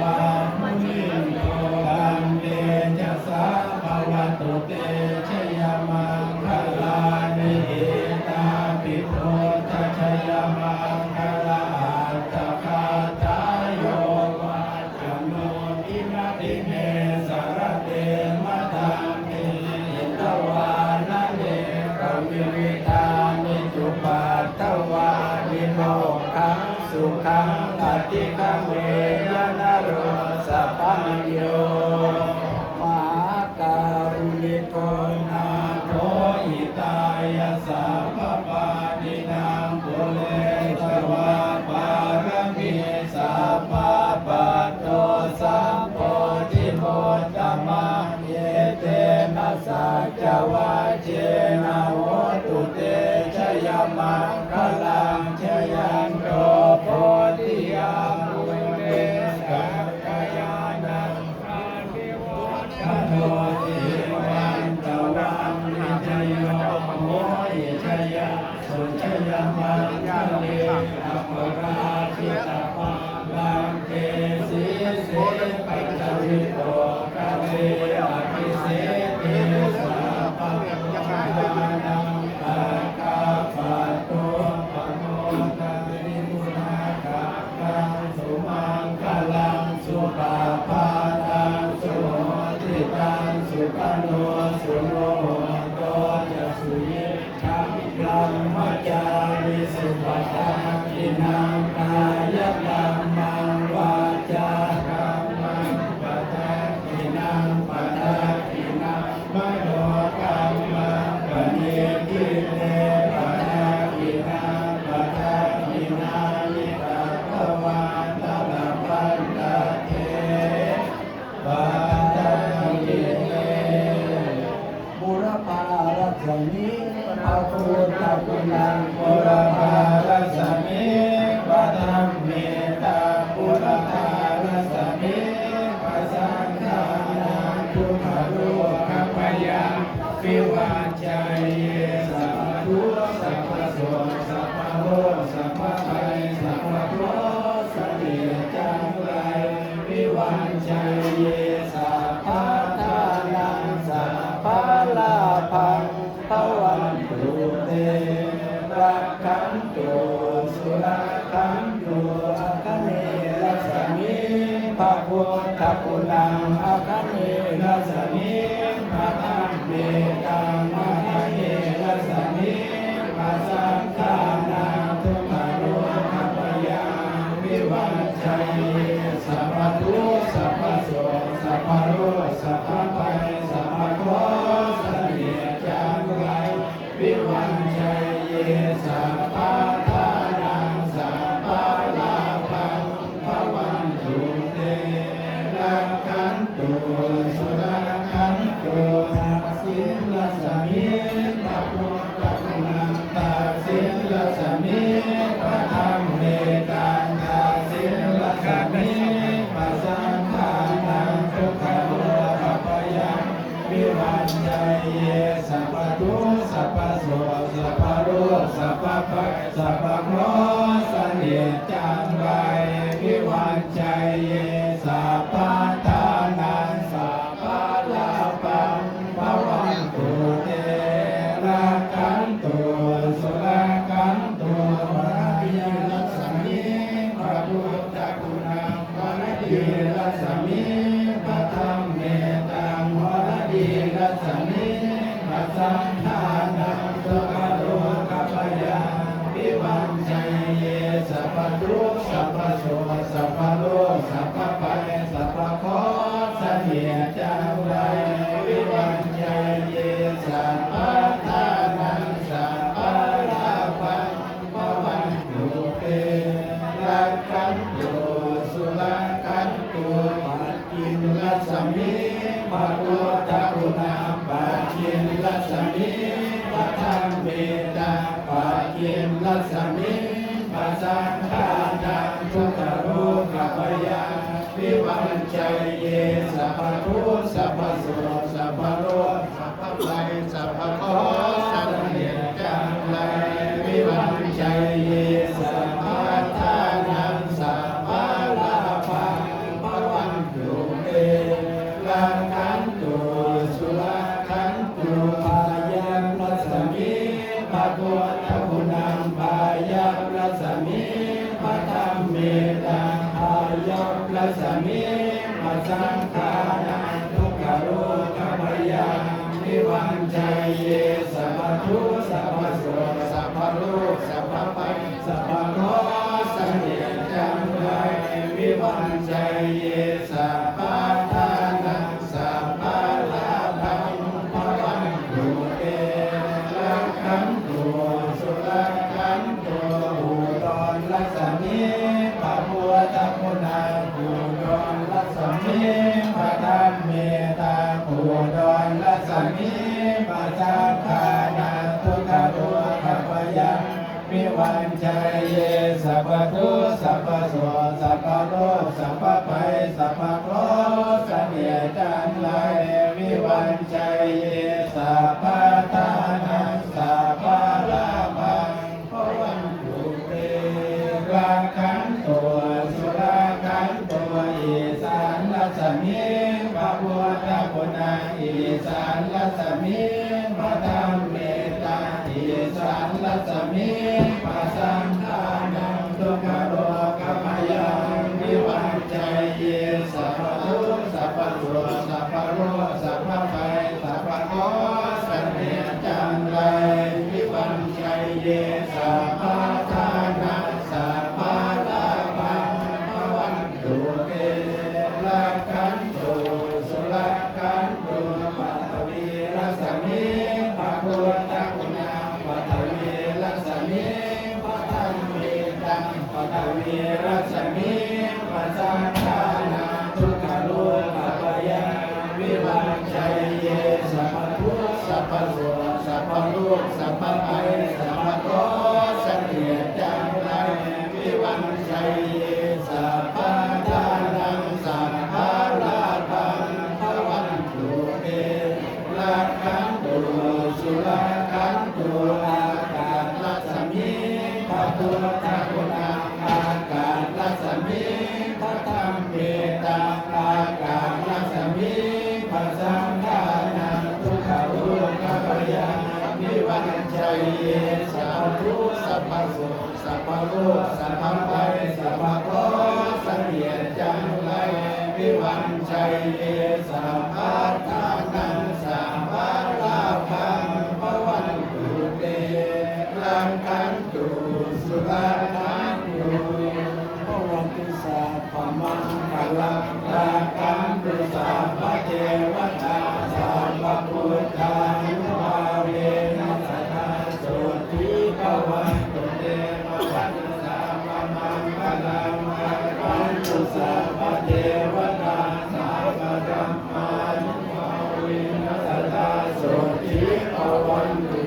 วามุนิโยกันเตจะสาภวตุเตชยมังคลานิเอตาปิโพทัชยมังคลาอัตตคาทายโยวาจโนอินาติเมสารเตมะทังเตอิตวานะเนกวิวิธานิจุปัตตวานิโมขังสุขังอติฆเมยนโรสัพพัญโยมหาการุณิโกนาโถอิตายะสัพพปานินางปุเรตวะปารมีสัพพะปัตโตสัมโพธิโมตตมะเยเตนะสัจวะเจนะโหตุเตชยมังคลังชยันโตโพธิยามุเรสักกายานังคโนติวันตวันนิจโยโมหิชยะสุชยมังคะเลอัปราชิตาปังลังเกสีเสปัจจวิโตคะเลอภิเสติสัพพะวานังอาคาปะโตปะโมทะนิมุนาคังสุมังคลังสุปาปาตังสุโหติตังสุปโนสุโนโตจะสุเยคัมลัมมะจาริสุปตังอินังกายกัมมังวาจากัมมังปะทังอินังปะทังอินังมโนกัมมังปะเนติเตปะทังอินังปะทังอินานิกัตตวันตะละปันตะเทปันตะอิเตบุรพารัศมีพระพุทธคุณังบุรพารัศมีพระธรรมเมตตาบุรพารัศมีพระสังฆานังทุกขโลกพยังวิวัจจัยเยสัพพทุกสัพพโสสัพพโลกสัพพภัยสัพพโรสเดียจังไรวิวัจจัยเยสัพพทานังสัพพลาภังภวันตุเตรักขันตุสุรักขันตุอัคคเนรัสมิภะพุทธคุณังอัคคเนรัสมิภะธรรมเมตังอัคคเนรัสมิภะสังฆานังทุกขโลกพยังวิวัจจัยสัพพทุกข์สัพพโสสัพพโรคสัพพภัยสัพพโรสเนียจังไรวิวัจจัยเยสัพพทานังสัพพลาภังภวันตุเตรักขันตุสุรักขันตุตักสินลสมิพระพุทธคุณังตักสินลสมิพระธรรมเมตังตักสินลสมิพระสังฆานังทุกขโลกพยังวิวัจจัยเยสัพพทุกข์สัพพโสสัพพโรคสัพพภัยสัพพโรสเนียจังไรวิวัจจัยเยสัพพทานังสัพพลาภังภวันตุเตรักขันตุสุรักขันตุวรดีรัสมิพระพุทธคุณังวรดีรัสมิพระธรรมเมตังวรดีรัสมิพระสังฆานังทุกขโลกพยังวิวัจจัยเยสัพพทุกข์สัพพโสสัพพโลกสัพพภัยสัพพโรสเนียจังไรวิวัจจัยเยสัพพทานังสัพพลาภังภวันตุเตรักขันตุสุรักขันตุปัจจิมรัสมิภะพุทธคุณังปัจจิมรัสมิพระธรรมเมตตาปัจจิมรัสมิพระสังฆานังทุกขโลกพยังวิวัจจัยเยสัพพทุกข์สัพพโสสัพพโรคสัพพภัยสัพพโรสเนียจังไรวิวัจจัยเยสัพพทานังสัพพลาภังภว ยมรัศมีมาสังขานังทุกขโรคพยังนิวันชัยเยสัพพทุสัพพโสสัพพโลกสัพพปัยสัพพโลสันเดจังไรวิวันชัยเยสัพพทานังสัพพลาภังภวันตุเตรักขันตุสุรักขันตุอุดรรัศมีพระพุทธคุณาอุดรรัศมีพระธรรมเมตตาอุดรรัศมีพระสังฆานาทุกขโรคพยังวิวันชัยเยสัพพทุสัพพโสสัพพโลกสัพพภัยสัพพโลกเสนียจันไรวิวันชัยเยสัพพทานังสัพพลาภังภวันตุเตรักขันตุสุรักขันตุอีสานรัศมีพระพุทธคุณาอีสานรัศมีพระธรรมเมตตาอีสานรัศมีพระสังฆานังทุกขโรคพยังวิวันชัยเยสัพพทุสัพพโสสัพพโลกสัพพภัยสัพพโลกเสนียจันไรวิวันชัยเยสัพพทานังสัพพลาภังภวันตุเตรักขันตุสุรักขันตุปัตตวีรัศมีพระพุทธคุณาปัตตวีรัศมีพระธรรมเมตตาปัตตวีรัศมีพระสังฆานาทุกขโรคพยังวิวันชัยเยสัพพทุสัพพโสสัพพโลกสัพพภัยสัพพโลกเสนียจังไรวิวันชัยเยสัพพทานังสัพพลาภังภวันตุเตรักขันตุสุรักขันตุอากาศรัศมีพระพุทธคุณาอากาศรัศมีพระธรรมเมตตาอากาศรัศมีพระสังฆานังทุกขโรคพยังวิวันชัยเยสัพพทุสัพพโสสัพพโลกสัพพภัยสัพพโลกเสนียจังไรวิวันชัยเยสัพพทานังสัพพลาภังภวันตุเตรักขันตุสุรักขันตุภวันตุสัพพมังคลังรักขันตุสัพพเทวตาสัพพพุทธานุภาเวนัสสะโสทิภวันตุเตภวันตุสัพพมังคลังรักขันตุสัพพเทวตาสัพพธัมมานุภาเวนัสสะโสทิภวันตุ